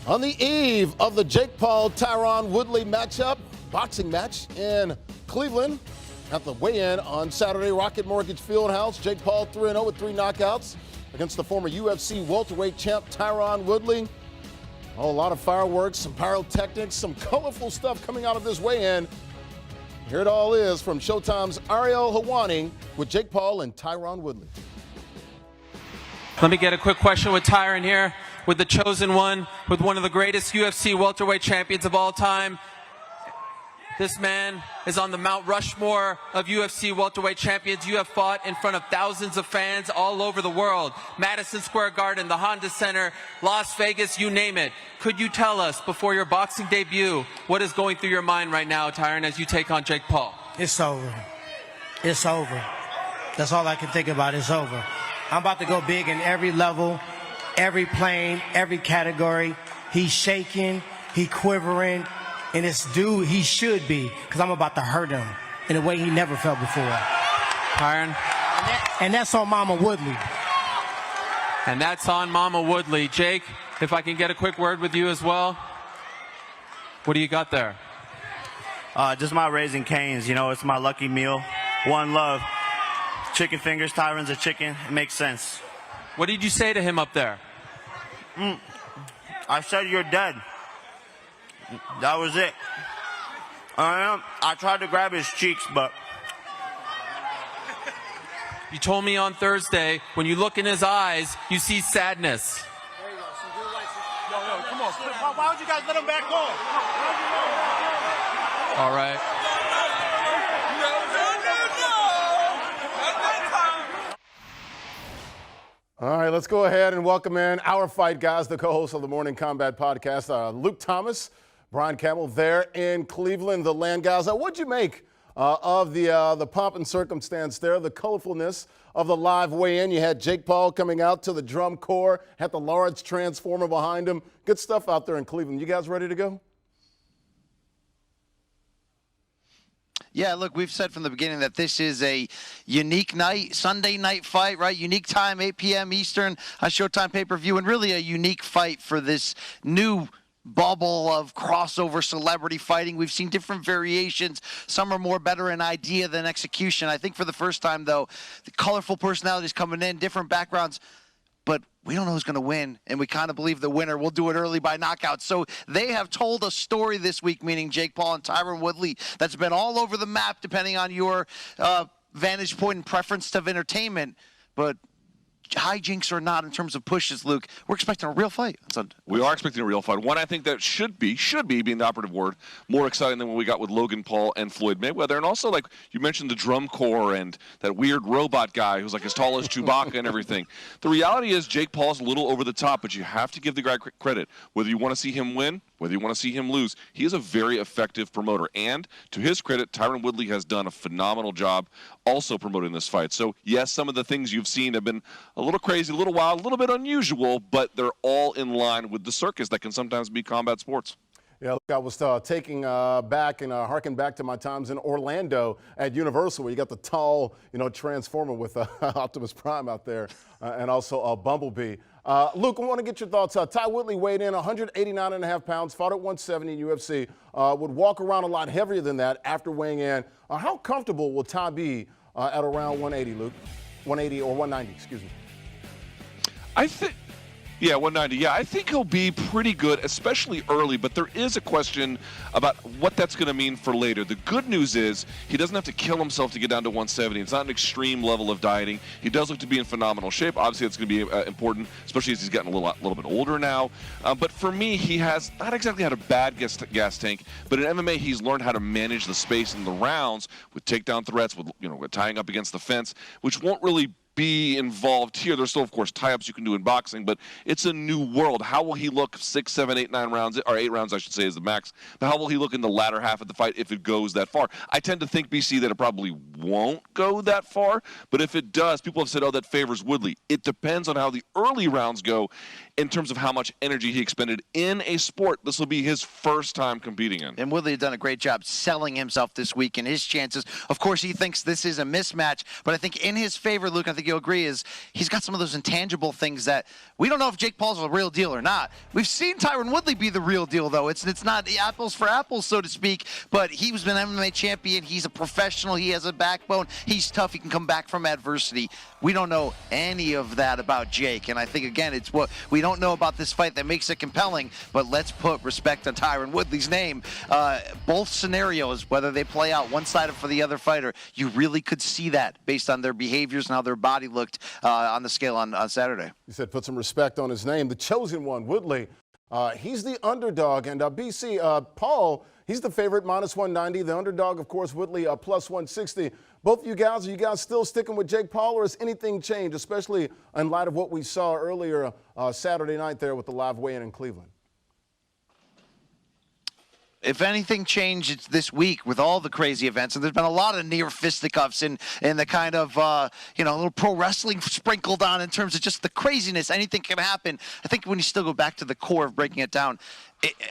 On the eve of the Jake Paul-Tyron Woodley matchup, boxing match in Cleveland, at the weigh-in on Saturday, Rocket Mortgage Fieldhouse, Jake Paul 3-0 with 3 knockouts against the former UFC welterweight champ Tyron Woodley. Oh, a lot of fireworks, some pyrotechnics, some colorful stuff coming out of this weigh-in. Here it all is from Showtime's Ariel Helwani with Jake Paul and Tyron Woodley. Let me get a quick question with Tyron here, with the chosen one, with one of the greatest UFC welterweight champions of all time. This man is on the Mount Rushmore of UFC welterweight champions. You have fought in front of thousands of fans all over the world. Madison Square Garden, the Honda Center, Las Vegas, you name it. Could you tell us, before your boxing debut, what is going through your mind right now, Tyron, as you take on Jake Paul? It's over. It's over. That's all I can think about. It's over. I'm about to go big in every level, every plane, every category. He's shaking, he quivering, and it's due he should be, because I'm about to hurt him in a way he never felt before. Tyron. And that's on Mama Woodley. And that's on Mama Woodley. Jake, if I can get a quick word with you as well. What do you got there? Just my Raising Cane's. You know, it's my lucky meal. One love. Chicken fingers, Tyron's a chicken. It makes sense. What did you say to him up there? I said you're dead. That was it. I tried to grab his cheeks, but... You told me on Thursday, when you look in his eyes, you see sadness. There you go. So do like, yo, come on. Why would you guys let him back on? All right. All right, let's go ahead and welcome in our fight guys, the co-host of the Morning Combat Podcast, Luke Thomas, Brian Campbell there in Cleveland, the land guys. What'd you make of the pomp and circumstance there, the colorfulness of the live weigh-in? You had Jake Paul coming out to the drum corps, had the Lawrence Transformer behind him. Good stuff out there in Cleveland. You guys ready to go? Yeah, look, we've said from the beginning that this is a unique night, Sunday night fight, right? Unique time, 8 p.m. Eastern, on Showtime pay-per-view, and really a unique fight for this new bubble of crossover celebrity fighting. We've seen different variations. Some are more better in idea than execution. I think for the first time, though, the colorful personalities coming in, different backgrounds, but we don't know who's going to win, and we kind of believe the winner will do it early by knockout. So they have told a story this week, meaning Jake Paul and Tyron Woodley, that's been all over the map depending on your vantage point and preference of entertainment. But hijinks or not in terms of pushes, Luke, we're expecting a real fight. We are expecting a real fight. One I think that should be being the operative word, more exciting than what we got with Logan Paul and Floyd Mayweather. And also, like you mentioned, the drum corps and that weird robot guy who's like as tall as Chewbacca and everything. The reality is Jake Paul's a little over the top, but you have to give the guy credit. Whether you want to see him win, whether you want to see him lose, he is a very effective promoter. And to his credit, Tyron Woodley has done a phenomenal job also promoting this fight. So, yes, some of the things you've seen have been a little crazy, a little wild, a little bit unusual, but they're all in line with the circus that can sometimes be combat sports. Yeah, look, I was taking back and harking back to my times in Orlando at Universal, where you got the tall, Transformer with Optimus Prime out there, and also Bumblebee. Luke, I want to get your thoughts. Ty Woodley weighed in 189.5 pounds, fought at 170 in UFC, would walk around a lot heavier than that after weighing in. How comfortable will Ty be at around 180, Luke? 180 or 190, excuse me. I think, yeah, 190. Yeah, I think he'll be pretty good, especially early, but there is a question about what that's going to mean for later. The good news is he doesn't have to kill himself to get down to 170. It's not an extreme level of dieting. He does look to be in phenomenal shape. Obviously, it's going to be important, especially as he's getting a little bit older now. But for me, he has not exactly had a bad gas tank, but in MMA, he's learned how to manage the space in the rounds with takedown threats, with tying up against the fence, which won't really be involved here. There's still, of course, tie-ups you can do in boxing, but it's a new world. How will he look 6, 7, 8, 9 rounds, or 8 rounds, I should say, is the max, but how will he look in the latter half of the fight if it goes that far? I tend to think, BC, that it probably won't go that far, but if it does, people have said, oh, that favors Woodley. It depends on how the early rounds go in terms of how much energy he expended in a sport this will be his first time competing in. And Woodley had done a great job selling himself this week and his chances. Of course, he thinks this is a mismatch, but I think in his favor, Luke, I think think you'll agree, is he's got some of those intangible things that we don't know if Jake Paul's a real deal or not. We've seen Tyron Woodley be the real deal, though. It's not apples for apples, so to speak, but he's been an MMA champion. He's a professional. He has a backbone. He's tough. He can come back from adversity. We don't know any of that about Jake, and I think, again, it's what we don't know about this fight that makes it compelling, but let's put respect on Tyron Woodley's name. Both scenarios, whether they play out one-sided for the other fighter, you really could see that based on their behaviors and how their body looked on the scale on Saturday. You said put some respect on his name. The chosen one, Woodley, he's the underdog, and BC, Paul, he's the favorite, minus 190. The underdog, of course, Woodley, plus 160. Both you guys, are you guys still sticking with Jake Paul, or has anything changed, especially in light of what we saw earlier Saturday night there with the live weigh-in in Cleveland? If anything changed this week with all the crazy events, and there's been a lot of near fisticuffs and the kind of, a little pro wrestling sprinkled on in terms of just the craziness, anything can happen. I think when you still go back to the core of breaking it down,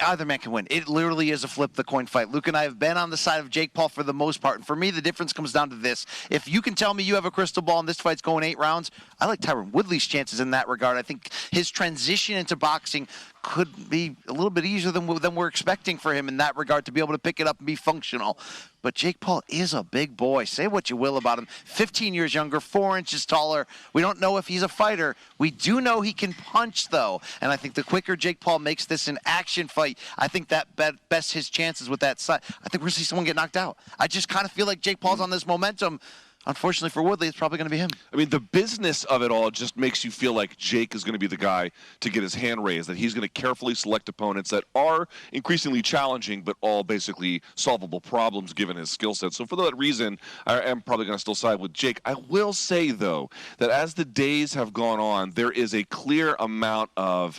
either man can win. It literally is a flip the coin fight. Luke and I have been on the side of Jake Paul for the most part. And for me, the difference comes down to this. If you can tell me you have a crystal ball and this fight's going 8 rounds, I like Tyron Woodley's chances in that regard. I think his transition into boxing could be a little bit easier than we're expecting for him in that regard, to be able to pick it up and be functional. But Jake Paul is a big boy. Say what you will about him. 15 years younger, 4 inches taller. We don't know if he's a fighter. We do know he can punch, though. And I think the quicker Jake Paul makes this an action fight, I think that bests his chances with that side. I think we're going to see someone get knocked out. I just kind of feel like Jake Paul's on this momentum. Unfortunately for Woodley, it's probably going to be him. I mean, the business of it all just makes you feel like Jake is going to be the guy to get his hand raised, that he's going to carefully select opponents that are increasingly challenging, but all basically solvable problems given his skill set. So for that reason, I am probably going to still side with Jake. I will say, though, that as the days have gone on, there is a clear amount of,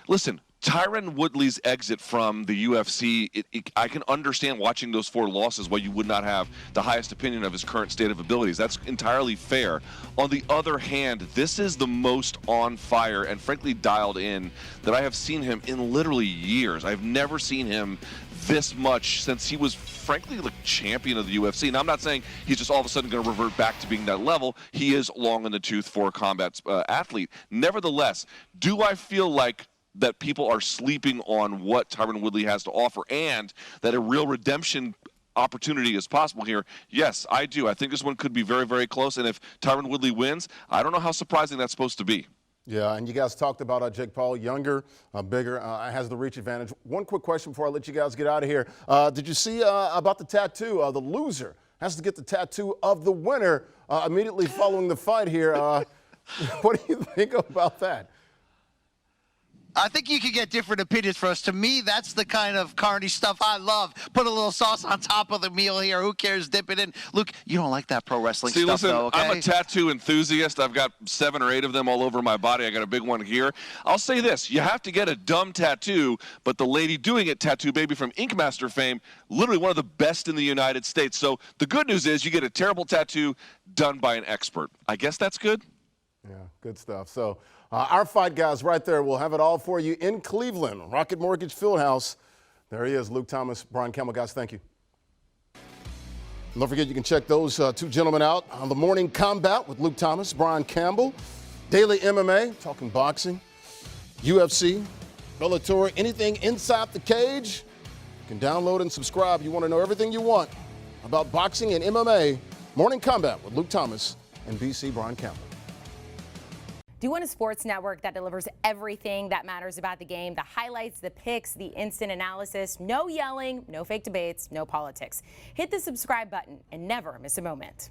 listen, Tyron Woodley's exit from the UFC, I can understand watching those 4 losses why you would not have the highest opinion of his current state of abilities. That's entirely fair. On the other hand, this is the most on fire and frankly dialed in that I have seen him in literally years. I've never seen him this much since he was frankly the champion of the UFC. Now, I'm not saying he's just all of a sudden going to revert back to being that level. He is long in the tooth for a combat athlete. Nevertheless, do I feel like that people are sleeping on what Tyron Woodley has to offer and that a real redemption opportunity is possible here? Yes, I do. I think this one could be very, very close. And if Tyron Woodley wins, I don't know how surprising that's supposed to be. Yeah, and you guys talked about Jake Paul, younger, bigger, has the reach advantage. One quick question before I let you guys get out of here. Did you see about the tattoo? The loser has to get the tattoo of the winner immediately following the fight here. What do you think about that? I think you could get different opinions for us. To me, that's the kind of carny stuff I love. Put a little sauce on top of the meal here. Who cares? Dip it in. Luke, you don't like that pro wrestling stuff, listen, though, okay? I'm a tattoo enthusiast. I've got 7 or 8 of them all over my body. I got a big one here. I'll say this. You have to get a dumb tattoo, but the lady doing it, Tattoo Baby from Ink Master fame, literally one of the best in the United States. So the good news is you get a terrible tattoo done by an expert. I guess that's good. Yeah, good stuff. So our fight guys right there, we'll have it all for you in Cleveland, Rocket Mortgage Fieldhouse. There he is, Luke Thomas, Brian Campbell. Guys, thank you. And don't forget, you can check those 2 gentlemen out on the Morning Combat with Luke Thomas, Brian Campbell, Daily MMA, talking boxing, UFC, Bellator, anything inside the cage. You can download and subscribe. You want to know everything you want about boxing and MMA. Morning Combat with Luke Thomas and BC Brian Campbell. Do you want a sports network that delivers everything that matters about the game? The highlights, the picks, the instant analysis, no yelling, no fake debates, no politics. Hit the subscribe button and never miss a moment.